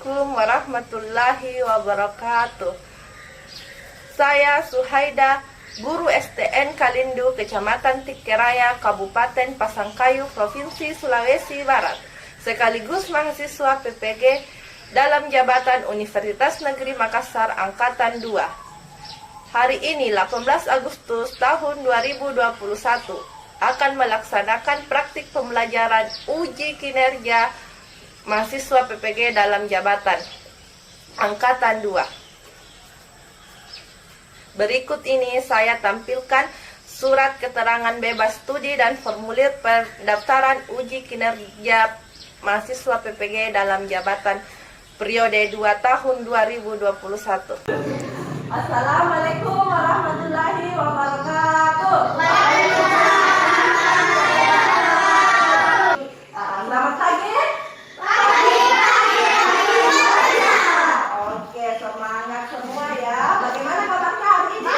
Assalamualaikum warahmatullahi wabarakatuh. Saya Suhaida, guru STN Kalindu, Kecamatan Tikeraya, Kabupaten Pasangkayu, Provinsi Sulawesi Barat, sekaligus mahasiswa PPG dalam jabatan Universitas Negeri Makassar Angkatan 2. Hari ini 18 Agustus tahun 2021 akan melaksanakan praktik pembelajaran uji kinerja mahasiswa PPG dalam jabatan Angkatan 2. Berikut ini saya tampilkan surat keterangan bebas studi dan formulir pendaftaran uji kinerja mahasiswa PPG dalam jabatan periode 2 tahun 2021. Assalamualaikum warahmatullahi wabarakatuh. Selamat pagi. Oke, semangat semua ya. Bagaimana kabarnya hari ini?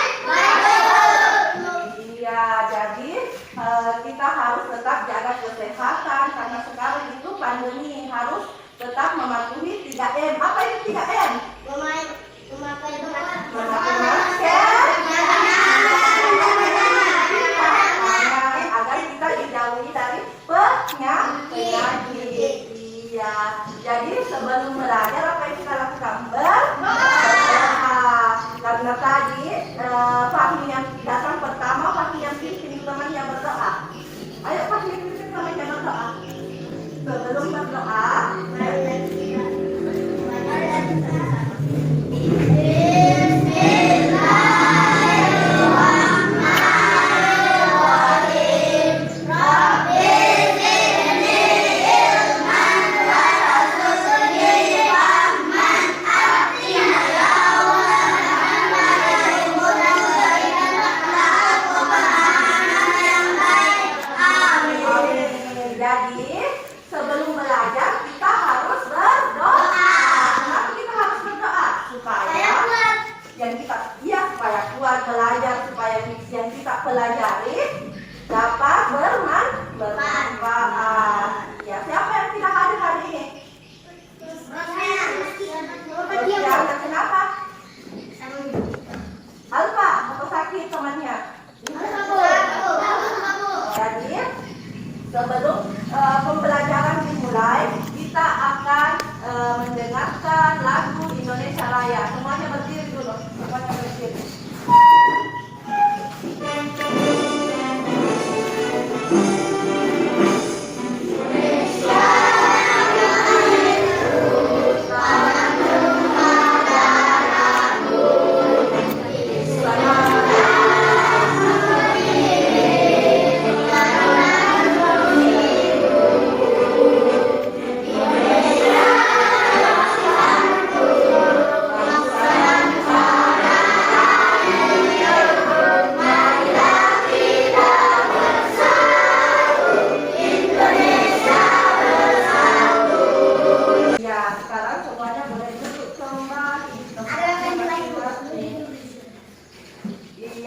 Iya, jadi kita harus tetap jaga kesehatan karena sekarang itu pandemi, harus tetap mematuhi 3M. Apa itu 3M? Memakai masker, agar kita dijauhi dari penyakit. Iya. Jadi sebelum belajar apa yang kita lakukan? Berdoa. Karena tadi Fahmi yang datang pertama, Fahmi yang pilih temannya berdoa. Ayo Fahmi pilih temannya berdoa. Sebelum berdoa, yang kita pelajari dapat bermanfaat. Ya, siapa yang tidak hadir hari ini? Kenapa? Alfa atau sakit temannya? Jadi sebelum pembelajaran dimulai, kita akan mendengarkan lagu Indonesia Raya. Semuanya berdiri dulu. Semuanya berdiri.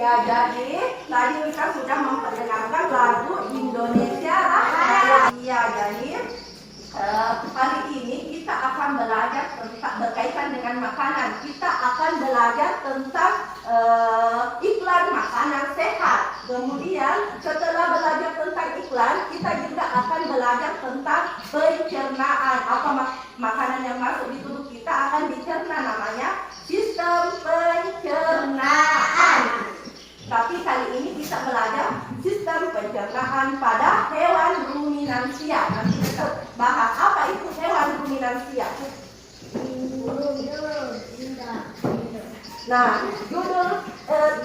Ya, jadi tadi kita sudah memperdengarkan lagu Indonesia Raya. Iya, jadi hari ini kita akan belajar tentang berkaitan dengan makanan. Kita akan belajar tentang iklan makanan sehat. Kemudian setelah belajar tentang iklan, kita juga akan belajar tentang pencernaan. Apa makanan yang masuk di tubuh kita akan dicerna, namanya sistem pencernaan. Tapi kali ini kita belajar sistem pencernaan pada hewan ruminansia. Nanti kita bahas apa itu hewan ruminansia. Nah, judul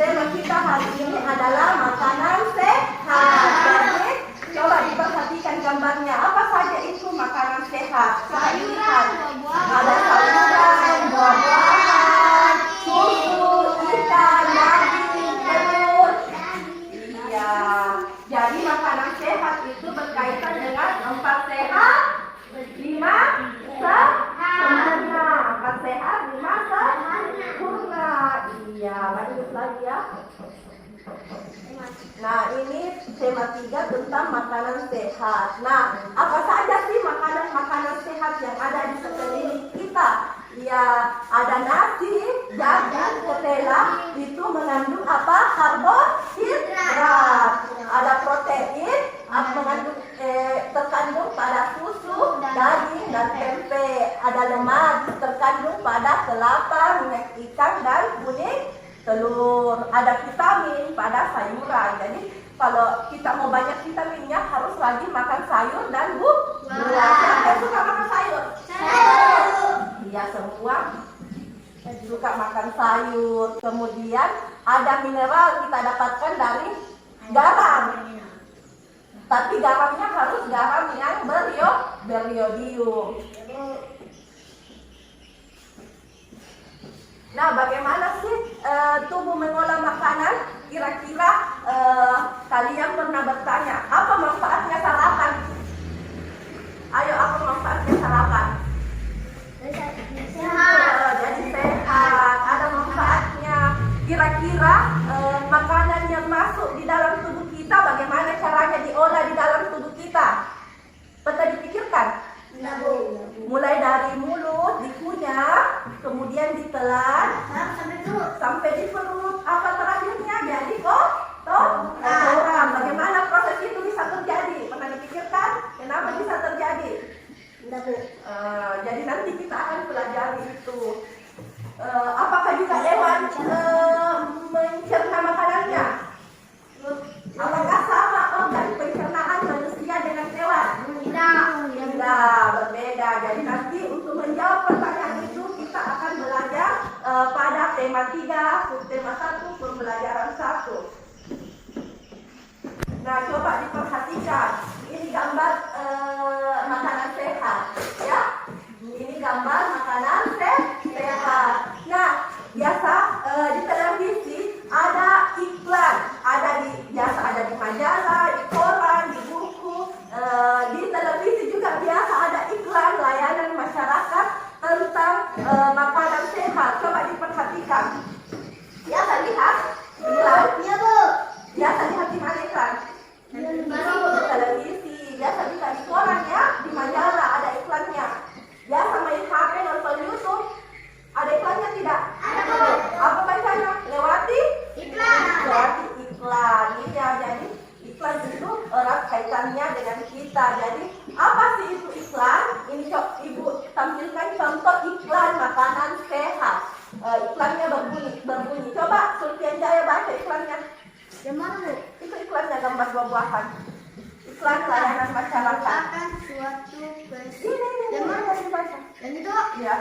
tema kita hari ini adalah makanan sehat. Jadi, coba diperhatikan gambarnya. Apa saja itu makanan sehat? Sayuran, ada sayuran, buah-buahan, susu, ikan, daging, telur. Iya. Jadi makanan sehat itu berkaitan dengan 4 sehat, 5 sempurna. 4 sehat, 5 sempurna. Iya, lanjut lagi ya. Nah, ini tema 3 tentang makanan sehat. Nah, apa saja sih makanan-makanan sehat yang ada di sekeliling kita? daging dan tempe. Ada lemak terkandung pada kelapa, minyak ikan dan kuning telur. Ada vitamin pada sayuran. Jadi kalau kita mau banyak vitaminnya harus rajin makan sayur dan buah. Siapa yang suka makan sayur? Iya, semua suka makan sayur. Kemudian ada mineral kita dapatkan dari garam. Tapi garamnya harus garam yang beriodium. Nah, bagaimana sih tubuh mengolah makanan? Kira-kira kalian pernah bertanya, apa manfaatnya sarapan? Ayo, apa manfaatnya sarapan? Jadi sehat, ada manfaatnya. Kira-kira makanan yang masuk di dalam tubuh kita, bagaimana caranya diolah di dalam tubuh kita? Pernah dipikirkan? Mulai dari mulut, dikunyah, kemudian ditelan, sampai di perut. Apa terakhirnya? Jadi kotoran. Bagaimana proses itu bisa terjadi? Pernah dipikirkan? Kenapa bisa terjadi? Jadi nanti kita akan pelajari itu. Apakah juga hewan mencerna makanannya? Apakah sama organ pencernaan manusia dengan hewan? Tidak, berbeda. Jadi nanti untuk menjawab pertanyaan itu kita akan belajar pada tema 3, subtema 1, pembelajaran 1. Nah, coba diperhatikan. Ini gambar makanan sehat, ya. Ini gambar makanan sehat. Nah, biasa di televisi ada iklan, biasa ada di majalah, di koran, di buku, di televisi juga biasa ada iklan layanan masyarakat tentang makanan sehat. Coba diperhatikan. Biasa lihat iklan? Iya, Bu. Biasa lihat di mana iklan? Di televisi. Biasa lihat di koran, ya, di majalah ada iklannya. Biasa main HP, nonton YouTube, ada iklannya tidak? Ada, Bu. Apa bacanya? Lewati iklan. Iya, jadi iklan itu erat kaitannya dengan kita. Jadi apa sih itu iklan? Ini Ibu tampilkan contoh iklan makanan sehat. Iklannya berbunyi. Coba Sulfian Jaya baca iklannya. Yang mana, Bu? Itu iklannya gambar buah-buahan. Iklan layanan masyarakat. Akan suatu Ini mana dibaca? Dan itu, Ya.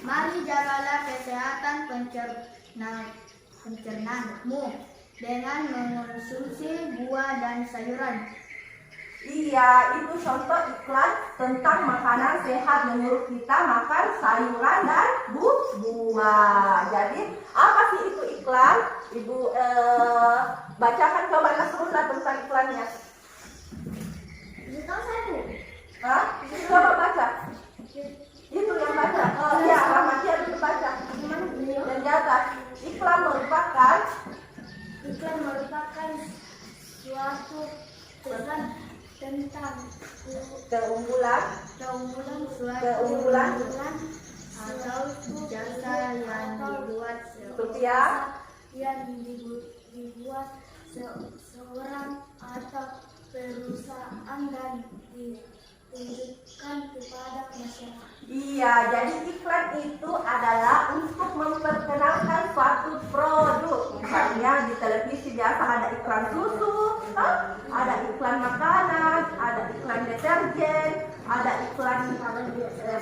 mari jagalah kesehatan pencernaanmu dengan mengonsumsi buah dan sayuran. Iya, itu contoh iklan tentang makanan sehat, menyuruh kita makan sayuran dan buah. Jadi apa sih itu iklan? Ibu bacakan coba Nasrullah tentang iklannya. Itu tahu saya, Bu. Hah? Coba baca. Itu yang baca. Iya, Rahmatia itu baca. Dan di atas, iklan merupakan suatu pesan tentang keunggulan keunggulan atau jasa yang dibuat seorang atau perusahaan dan ditunjukkan kepada masyarakat. Iya, jadi iklan itu adalah untuk memperkenalkan suatu produk. Misalnya di televisi biasa ada iklan susu, ada iklan makanan, ada iklan deterjen, ada iklan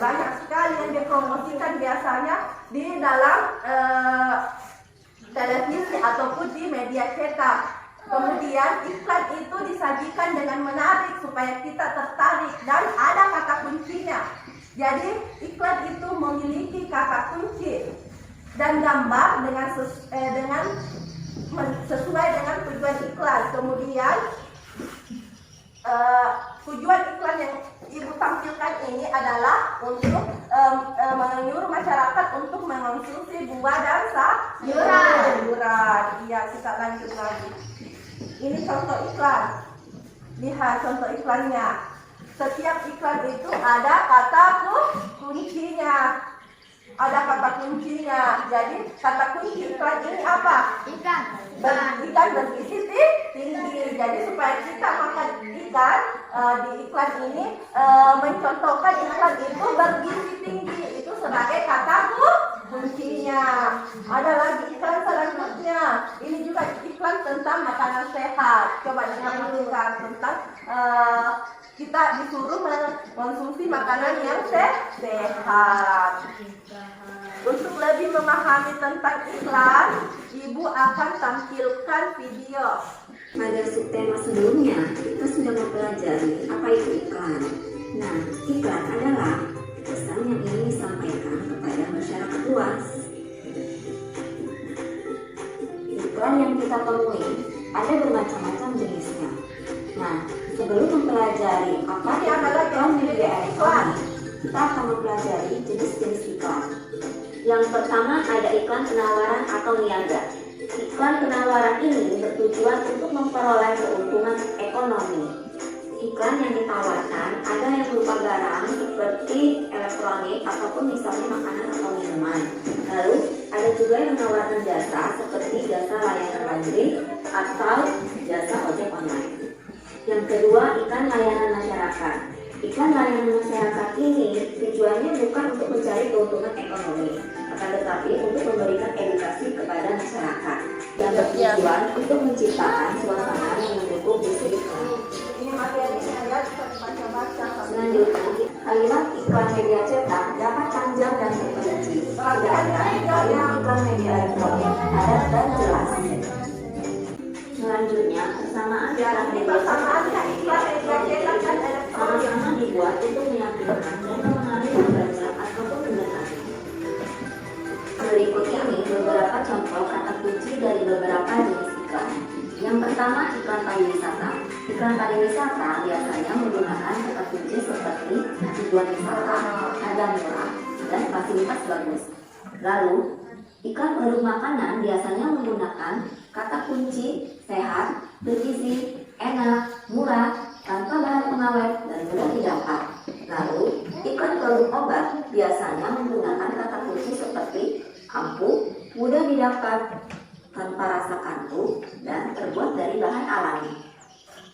banyak sekali yang dipromosikan biasanya di dalam televisi ataupun di media cetak. Kemudian iklan itu disajikan dengan menarik supaya kita tertarik dan ada kata kuncinya. Jadi iklan itu memiliki kata kunci dan gambar dengan sesuai dengan tujuan iklan. Kemudian tujuan iklan yang Ibu tampilkan ini adalah untuk menyuruh masyarakat untuk mengonsumsi buah dan sayuran. Iya, kita lanjut lagi. Ini contoh iklan. Lihat contoh iklannya. Setiap iklan itu ada kata kuncinya. Jadi kata kunci iklan ini apa? Ikan Bergizi tinggi. Jadi supaya kita makan ikan di iklan ini mencontohkan ikan sehat. Coba diperhatikan tentang kita disuruh mengkonsumsi makanan yang sehat. Untuk lebih memahami tentang iklan, Ibu akan tampilkan video. Pada subtema sebelumnya, kita sudah mempelajari apa itu iklan. Nah, iklan adalah pesan yang ingin disampaikan kepada masyarakat luas. Iklan yang kita temui ada bermacam-macam jenisnya. Nah, sebelum mempelajari apa itu iklan media elektronik, kita akan mempelajari jenis-jenis iklan. Yang pertama ada iklan penawaran atau niaga. Iklan penawaran ini bertujuan untuk memperoleh keuntungan ekonomi. Iklan yang ditawarkan ada yang berupa barang seperti elektronik ataupun misalnya makanan atau minuman. Lalu ada juga yang menawarkan jasa seperti jasa layanan laundry atau jasa ojek online. Yang kedua, iklan layanan masyarakat. Iklan layanan masyarakat ini tujuannya bukan untuk mencari keuntungan ekonomi, akan tetapi untuk memberikan edukasi kepada masyarakat yang bertujuan untuk menciptakan suasana yang mendukung bisnis iklan. Ini materi saya bisa dibaca-baca. Selanjutnya, kalimat iklan media cetak dapat panjang dan terperinci. Sedangkan kalimat iklan media elektronik padat dan jelas. Selanjutnya, persamaan iklan media Persamaan cetak iklan media cetak dan elektronik sama-sama dibuat untuk meyakinkan dan memengaruhi pembaca ataupun pendengarnya. Berikut ini beberapa contoh kata kunci dari beberapa jenis iklan. Yang pertama, iklan pariwisata. Iklan pariwisata biasanya menggunakan kata kunci seperti tujuan wisata, harga murah, dan fasilitas bagus. Lalu, iklan produk makanan biasanya menggunakan kata kunci sehat, bergizi, enak, murah, tanpa bahan pengawet, dan mudah didapat. Lalu, iklan produk obat biasanya menggunakan kata kunci seperti ampuh, mudah didapat, tanpa rasa kantuk, dan terbuat dari bahan alami.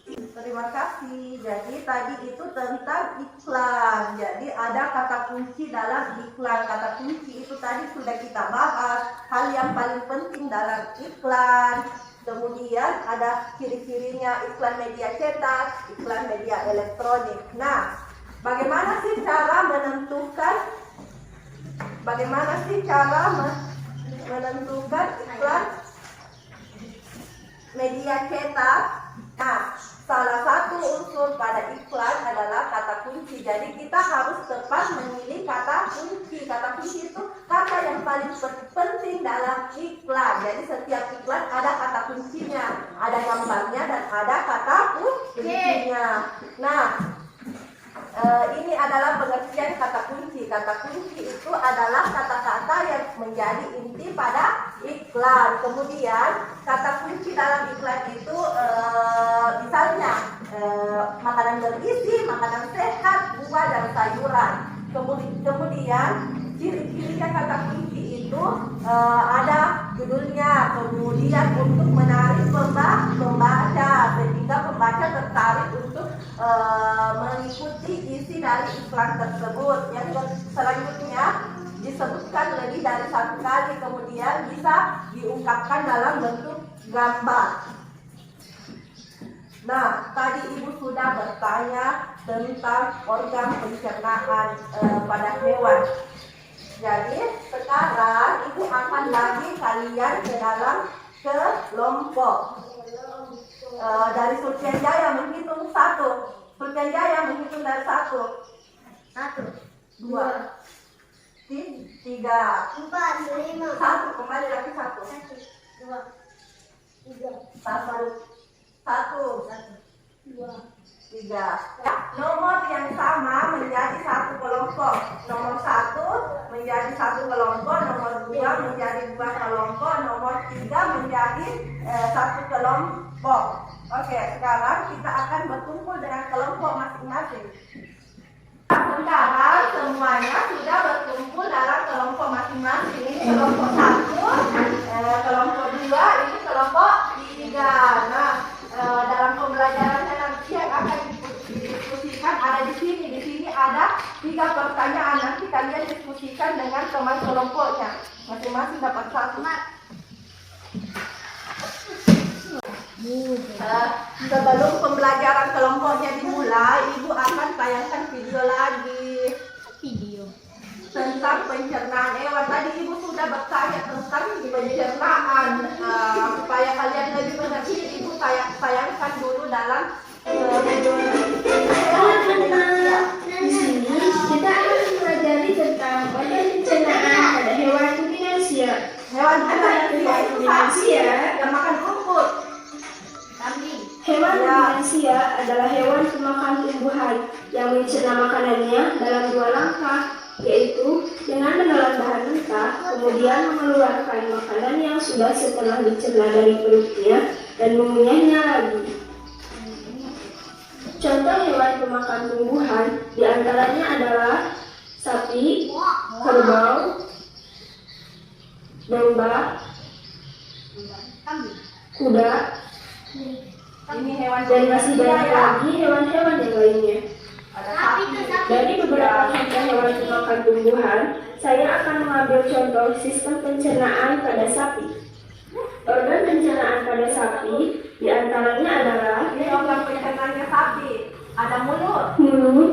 Terima kasih. Jadi tadi itu tentang iklan. Jadi ada kata kunci dalam iklan. Kata kunci itu tadi sudah kita bahas. Hal yang paling penting dalam iklan. Kemudian ada ciri-cirinya iklan media cetak, iklan media elektronik. Nah, bagaimana sih cara menentukan iklan media cetak? Nah, salah satu unsur pada iklan adalah kata kunci. Jadi kita harus tepat memilih kata kunci. Kata kunci itu kata yang paling penting dalam iklan. Jadi setiap iklan ada kata kuncinya, ada gambarnya dan ada kata kuncinya. Nah, ini adalah pengertian kata kunci. Kata kunci itu adalah kata-kata yang menjadi inti pada iklan. Kemudian kata kunci dalam iklan itu misalnya makanan bergizi, makanan sehat, buah dan sayuran. Kemudian ciri-cirinya kata kunci itu ada judulnya, kemudian untuk menarik pembaca sehingga pembaca tertarik untuk mengikuti isi dari iklan tersebut. Yang selanjutnya disebutkan lebih dari satu kali, kemudian bisa diungkapkan dalam bentuk gambar. Nah, tadi Ibu sudah bertanya tentang organ pencernaan pada hewan. Jadi sekarang Ibu akan bagi kalian ke dalam kelompok. Dari Sultan Jaya menghitung 1. Sultan Jaya menghitung dari 1. 1, 2, 3, 4, 5, 1. Kembali lagi 1. 1, 2, 3, 1, 2, 3. Nomor yang sama menjadi satu kelompok. Nomor 1 menjadi satu kelompok, nomor 2 menjadi 2 kelompok, nomor 3 menjadi satu kelompok. Oke, sekarang kita akan berkumpul dengan kelompok masing-masing. Sekarang semuanya sudah berkumpul dalam kelompok masing-masing. Ini kelompok 1, kelompok 2, ini kelompok 3. Nah, dalam pembelajarannya nanti yang akan didiskusikan ada di sini. Di sini ada 3 pertanyaan. Nanti kalian diskusikan dengan teman kelompoknya. Masing-masing dapat 1. Sebelum pembelajaran kelompoknya dimulai, Ibu akan tayangkan video lagi tentang pencernaan hewan. Tadi Ibu sudah bertanya tentang pencernaan. Supaya kalian lebih mengerti, Ibu tayangkan dulu dalam video. Di sini kita akan mempelajari tentang pencernaan pada hewan ruminansia. Hewan ruminansia itu sapi yang makan rumput. Hewan ruminansia adalah hewan pemakan tumbuhan yang mencerna makanannya dalam 2 langkah, yaitu dengan menelan bahan mentah, kemudian mengeluarkan makanan yang sudah setengah dicerna dari perutnya dan mengunyahnya lagi. Contoh hewan pemakan tumbuhan diantaranya adalah sapi, kerbau, domba, kuda, Ini hewan dan masih banyak lagi hewan-hewan yang lainnya. Ada sapi. Dari beberapa contoh hewan pemakan tumbuhan, saya akan mengambil contoh sistem pencernaan pada sapi. Organ pencernaan pada sapi diantaranya adalah Ini organ pencernaannya sapi. Ada mulut. mulut,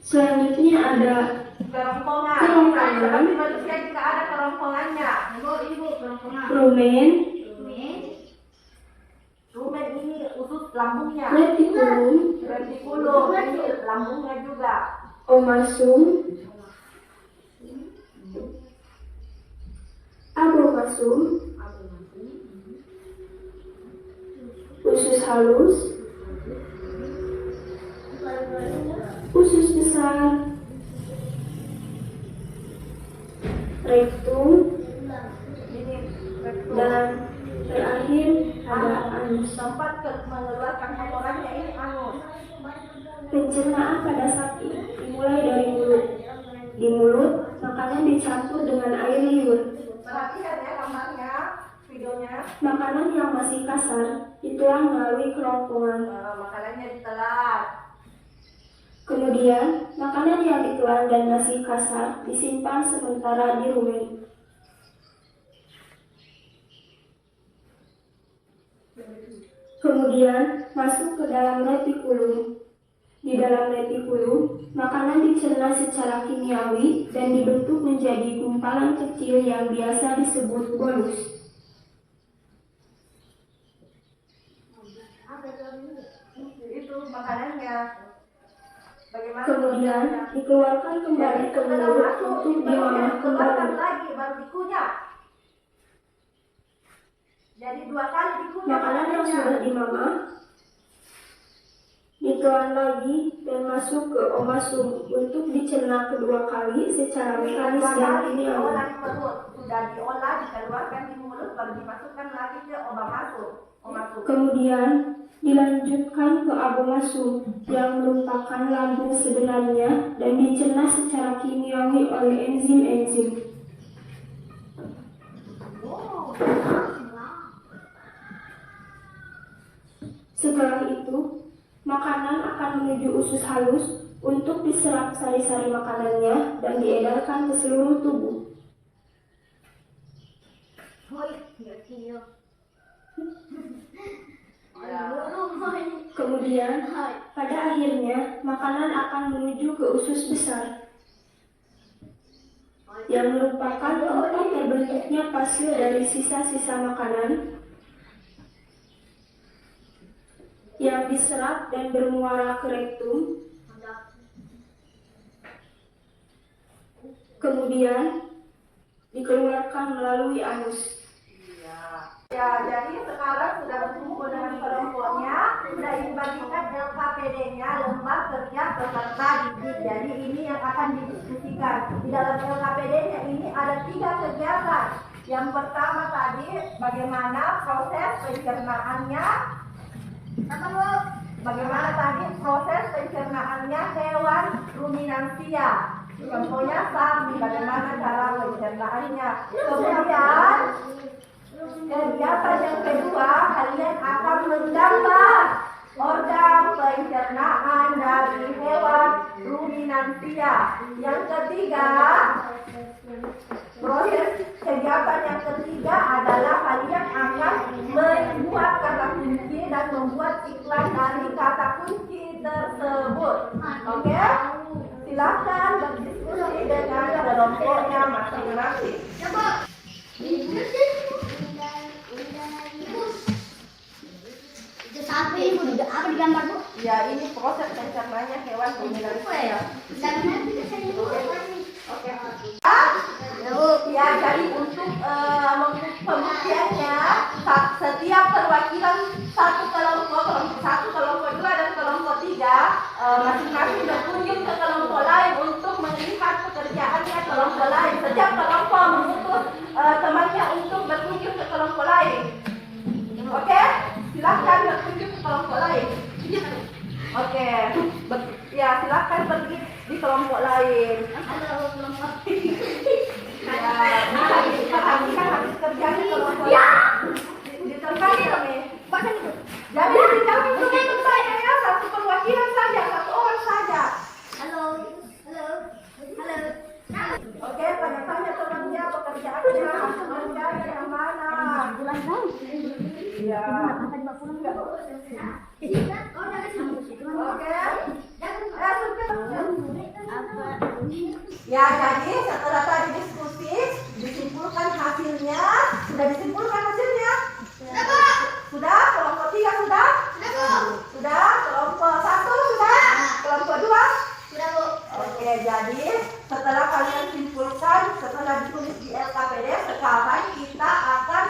selanjutnya ada Kerongkongan. Kerongkongan. Tapi manusia juga ada kerongkongannya. rumen, Rumen ini usus lambungnya. retikulum, Retikulum ini lambungnya juga. omasum, abomasum, usus halus, usus besar, rektum, Ini rektum. dan terakhir ada anus. Tempat mengeluarkan kotorannya ini anus. Pencernaan pada sapi dimulai dari mulut. Di mulut, makanan dicampur dengan air liur. Perhatian ya gambarnya, videonya. Makanan yang masih kasar ditelan melalui kerongkongan. Makanannya ditelan. Kemudian, makanan yang ditelan dan masih kasar disimpan sementara di rumen. Kemudian, masuk ke dalam retikulum. Di dalam retikulum, makanan dicerna secara kimiawi dan dibentuk menjadi gumpalan kecil yang biasa disebut bolus. Itu makanannya. Bagaimana? Kemudian, dikeluarkan kembali ke mulut untuk diolah Keluarkan kembali. lagi baru dikunyah. Jadi 2 kali dikunyah. Makanan yang sudah dimamah ditelan lagi dan masuk ke omasum untuk dicerna kedua kali secara mekanis dan kimiawi. diolah di perut. Sudah diolah, dikeluarkan di mulut, baru dimasukkan lagi ke omasum. Kemudian dilanjutkan ke abomasum yang merupakan lambung sebenarnya dan dicerna secara kimiawi oleh enzim-enzim. Setelah itu, makanan akan menuju usus halus untuk diserap sari-sari makanannya dan diedarkan ke seluruh tubuh. Kemudian, pada akhirnya, makanan akan menuju ke usus besar yang merupakan tempat terbentuknya pasir dari sisa-sisa makanan yang diserap dan bermuara ke rektum. Kemudian dikeluarkan melalui anus. Ya, jadi sekarang sudah berkumpul dengan kelompoknya, sudah dibagikan LKPD-nya, lembar kerja peserta didik. Jadi ini yang akan didiskusikan. Di dalam LKPD-nya ini ada 3 kegiatan. Yang pertama tadi, bagaimana proses pencernaannya. Bagaimana tadi proses pencernaannya hewan ruminansia. Contohnya sapi, bagaimana cara pencernaannya. Kemudian kegiatan yang kedua, kalian akan menggambar organ pencernaan dari hewan ruminansia. Yang ketiga, Proses kegiatan yang ketiga adalah kalian akan membuat kata kunci dan membuat iklan dari kata kunci tersebut. Oke? Silakan berdiskusi dengan kelompoknya masing-masing. Itu sapi, apa digambar bu? Ya, ini proses pencernanya hewan ruminansia. Oke. Ya, jadi untuk pembuktiannya, setiap perwakilan satu kelompok 2 dan kelompok 3 masing-masing berkunjung ke kelompok lain untuk melihat pekerjaannya kelompok lain. Setiap kelompok mengutus temannya untuk berkunjung ke kelompok lain. Oke, silakan berkunjung ke kelompok lain. Oke, ya silakan pergi di kelompok lain. Perhatikan habis kerjanya kelompok ditempati kami. Jadi tidak untuk saya ya, satu perwakilan saja, satu orang saja. Halo. Oke, tanya-tanya temannya pekerjaannya, temannya yang mana? Iya. Oke. Ya, jadi setelah tadi diskusi, disimpulkan hasilnya. Sudah disimpulkan hasilnya? Sudah? Kelompok 3 sudah? Sudah? Kelompok 1 sudah? Kelompok 2? Sudah bu. Oke, jadi setelah kalian simpulkan, setelah ditulis di LKPD, sekarang kita akan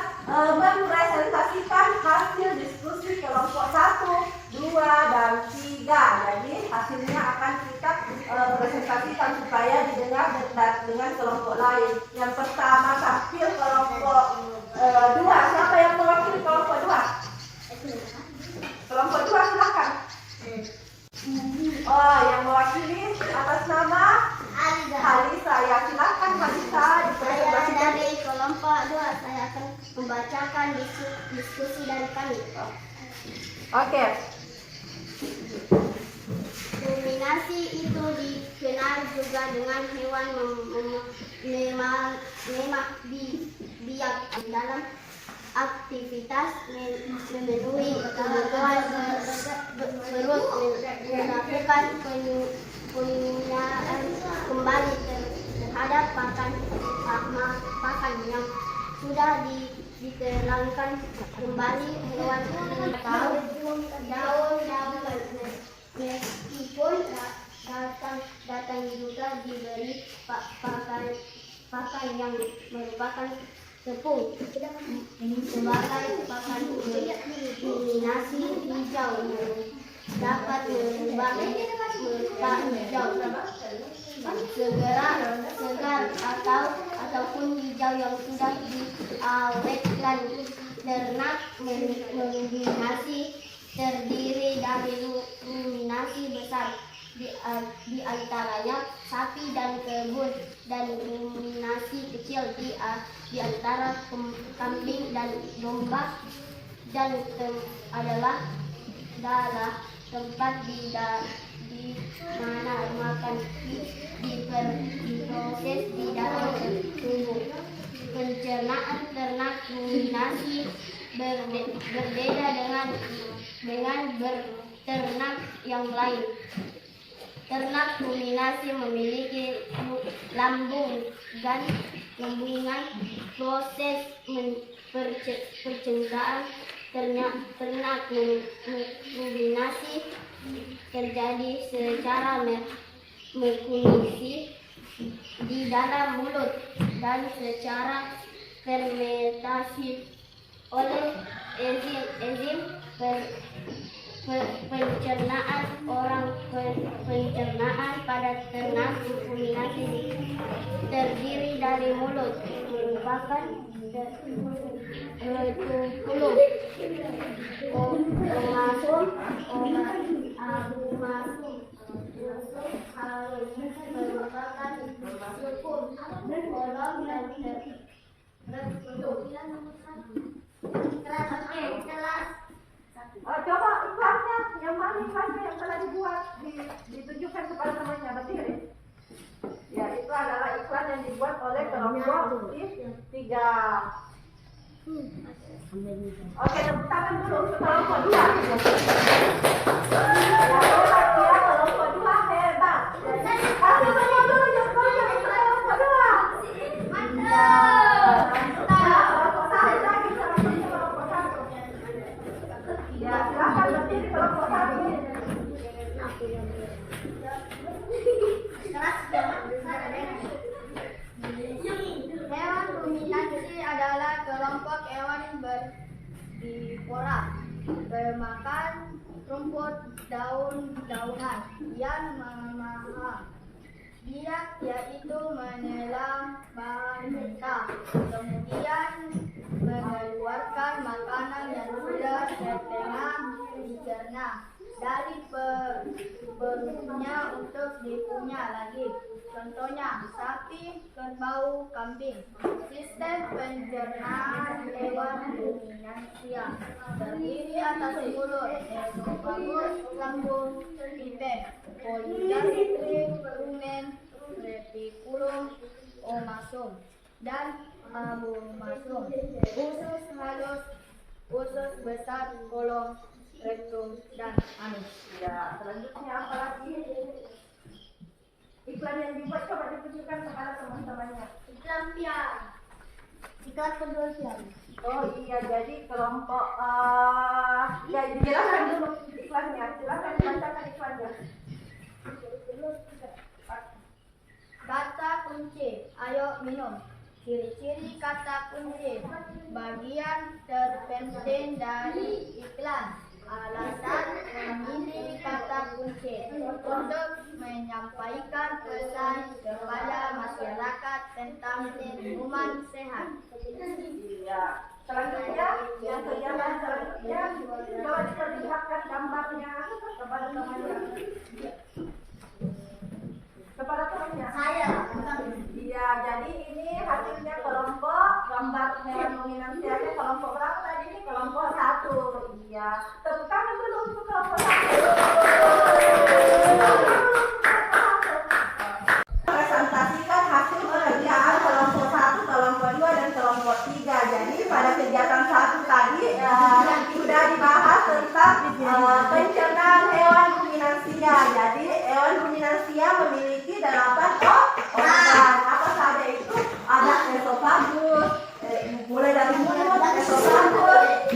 mempresentasikan hasil diskusi kelompok 1, 2, dan 3. Jadi hasilnya akan kita presentasikan supaya didengar dengan kelompok lain. Yang pertama tampil kelompok 2. Siapa yang mewakili kelompok 2? Kelompok 2 silakan. Oh, yang mewakili atas nama Halisa. Ya, silakan Halisa dipresentasikan. Dari kelompok 2 saya akan membacakan diskusi dari kami. Oke. Ruminasi itu dikenal juga dengan hewan memang biak dalam aktivitas memenuhi kebutuhan perut, melakukan penyuhnaan kembali terhadap pakan yang sudah diterangkan kembali. Hewan daun meskipun datang juga diberi pakan yang merupakan tepung sebagai pakan. Ruminasi hijau dapat merubah hijau segar ataupun hijau yang sudah diawetkan. Ternak ruminasi terdiri dari ruminasi besar, di antaranya sapi dan kebun, dan ruminasi kecil di antara kambing dan domba, dan adalah tempat di mana makan diproses di dalam tubuh. Pencernaan ternak ruminasi berbeda dengan berternak yang lain. Ternak ruminasi memiliki lambungan. Proses pencernaan ternak ruminasi terjadi secara mekanis di dalam mulut dan secara fermentasi oleh enzim pencernaan. Pencernaan pada ternak ruminasi terdiri dari mulut, merupakan tukulung, omasum, abumasum, halus, merupakan sukum, kolom, dan kelas. Coba iklannya, yang mana iklannya yang telah dibuat, ditunjukkan kepada temannya, berdiri. Ya, itu adalah iklan yang dibuat oleh kelompok tiga. Oke, tepuk tangan dulu untuk kelompok dua. Ya, hebat ya, kelompok dua hebat. Kasih semua dulu yang banyak untuk kelompok dua. Mantap. Kelompok satu lagi, selanjutnya kelompok satu. Ya, silakan berdiri kelompok satu. Hewan ruminansi adalah kelompok hewan berbivora, bermakan rumput daun-daunan yang mahal. Dia yaitu menelan bahan mentah, kemudian mengeluarkan makanan yang sudah setengah dicerna dari perutnya untuk dikunyah lagi. Contohnya sapi, kerbau, kambing. Sistem pencernaan hewan ruminansia terdiri atas mulut, esofagus, lambung, pipet, poligastrik, rumen, retikulum, omasum, dan abomasum. Usus halus, usus besar, kolom, rektum, dan anus. Ya, selanjutnya apa lagi? Iklan yang dibuat coba ditunjukkan kepada teman-temannya. Iklan pian. Iklan kedua pian. Oh iya, jadi kelompok ya dijelaskan dulu iklannya. Silakan dibacakan iklannya. Kata kunci, ayo minum. Ciri-ciri kata kunci. Bagian terpenting dari iklan. Alasan memilih kata kunci untuk menyampaikan pesan kepada masyarakat tentang minuman sehat. Ya, selanjutnya yang kegiatan selanjutnya coba diperlihatkan gambarnya kepada temannya. Kepada temannya. Saya. Iya, jadi ini hasilnya kelompok gambar hewan ruminansianya kelompok berapa tadi? Ini kelompok satu. Iya, tepuk tangan dulu untuk kelompok satu. Presentasikan hasil pekerjaan kelompok satu, kelompok dua, dan kelompok tiga. Jadi pada kegiatan satu tadi sudah dibahas tentang pencernaan hewan ruminansia. Jadi hewan ruminansia memiliki 8 organ. Apa saja itu? Ada esofagus, mulai dari mulut, esofagus,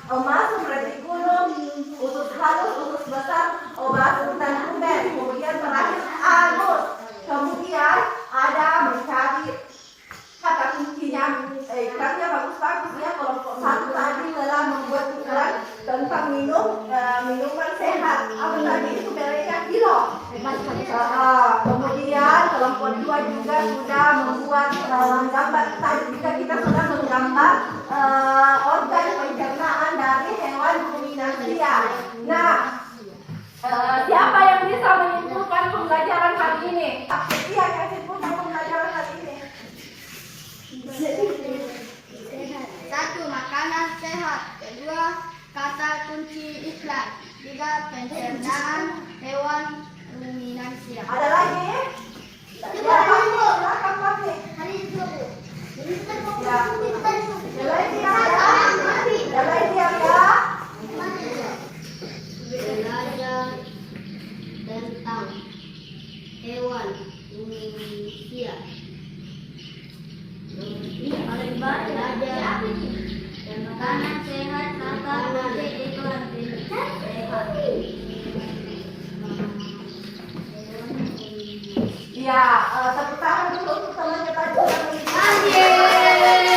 omasum, retikulum, usus halus, usus besar, omasum, dan rumen. Kemudian terakhir anus. Kemudian ada mencari kata kuncinya. Iklannya bagus-bagus ya. Kelompok satu tadi telah membuat iklan tentang minuman sehat. Apa tadi itu mereknya Kilo. Kemudian kelompok dua juga sudah membuat gambar. Tadi juga kita sudah menggambar organ pencernaan dari hewan ruminansia. Nah, siapa yang bisa menyimpulkan pembelajaran hari ini? Iya, yang simpulkan pembelajaran hari ini. Satu, makanan sehat. Kedua, kata kunci iklan. Tiga, pencernaan hewan ruminansia. Ada lagi? Ya, silakan Papi. Ya. Belajar tentang hewan ruminansia. Belajar dan makanan sehat, kata kunci iklan sehat. Iya, tepuk tangan dulu untuk temannya tadi sudah mengikuti.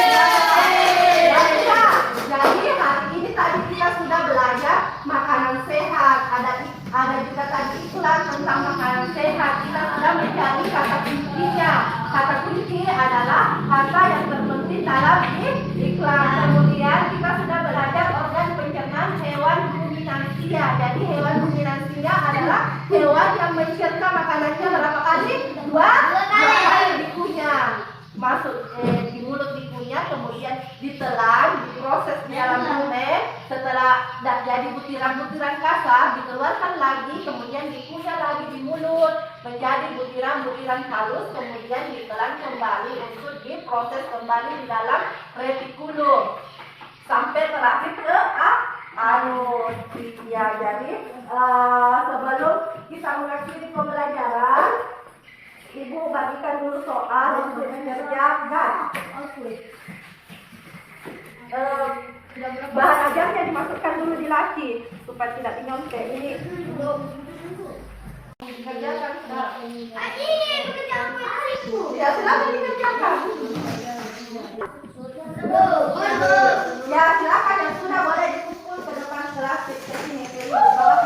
Jadi hari ini tadi kita sudah belajar makanan sehat. Ada juga tadi iklan tentang makanan sehat. Kita sudah mencari kata kuncinya. Kata kunci adalah kata yang terpenting dalam iklan. Kemudian kita sudah belajar organ pencernaan hewan ruminansia. Jadi hewan ruminansia adalah hewan yang mencerna makanannya berapa kali? Dua kali dikunyah. Masuk di mulut dikunyah, kemudian ditelan, diproses di dalam rumen. Setelah jadi butiran-butiran kasar, dikeluarkan lagi, kemudian dikunyah lagi di mulut menjadi butiran-butiran halus, kemudian ditelan kembali untuk diproses kembali di dalam retikulum sampai terakhir ke anus. Ya, jadi sebelum kita mengakhiri pembelajaran, Ibu bagikan dulu soal untuk mengerjakan. Bahan ajarnya dimasukkan dulu di laci supaya tidak dinyontek. Ini kerjakan sudah. Ya, silakan dikerjakan. Ya, silakan yang sudah boleh dikumpul ke depan kelas ke sini ke bawah.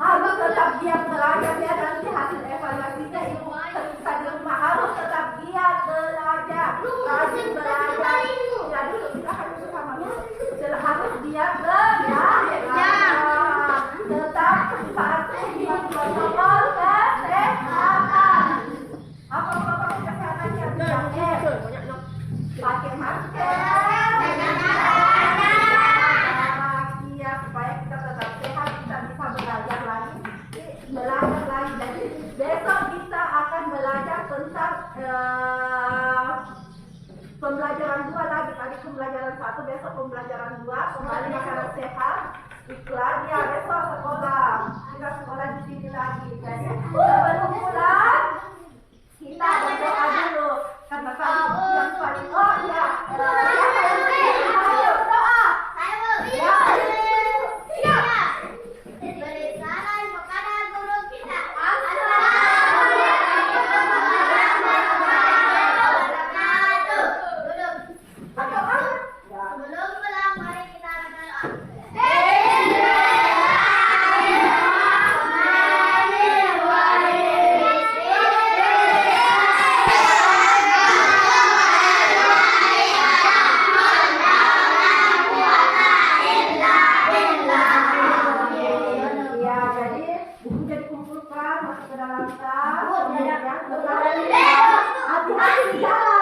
Harus tetap giat belajar ya, nanti hasil evaluasinya Ibu terpisah di rumah. Harus tetap giat belajar, rajin belajar. Ya dulu silakan dulu sama dulu. Harus giat belajar. Tetap patuhi protokol kesehatan. Apa protokol kesehatannya? Pakai masker. Supaya kita tetap sehat, kita bisa belajar lagi. Jadi besok kita akan belajar tentang pembelajaran 2 lagi. Tadi pembelajaran 1, besok pembelajaran 2, kembali makanan sehat. Iklan ya, besok sekolah. Kita sekolah di sini lagi. Jadi sebelum pulang kita berdoa dulu. Karena kami yang paling ya. Ayo doa. Ya. Hati-hati di jalan.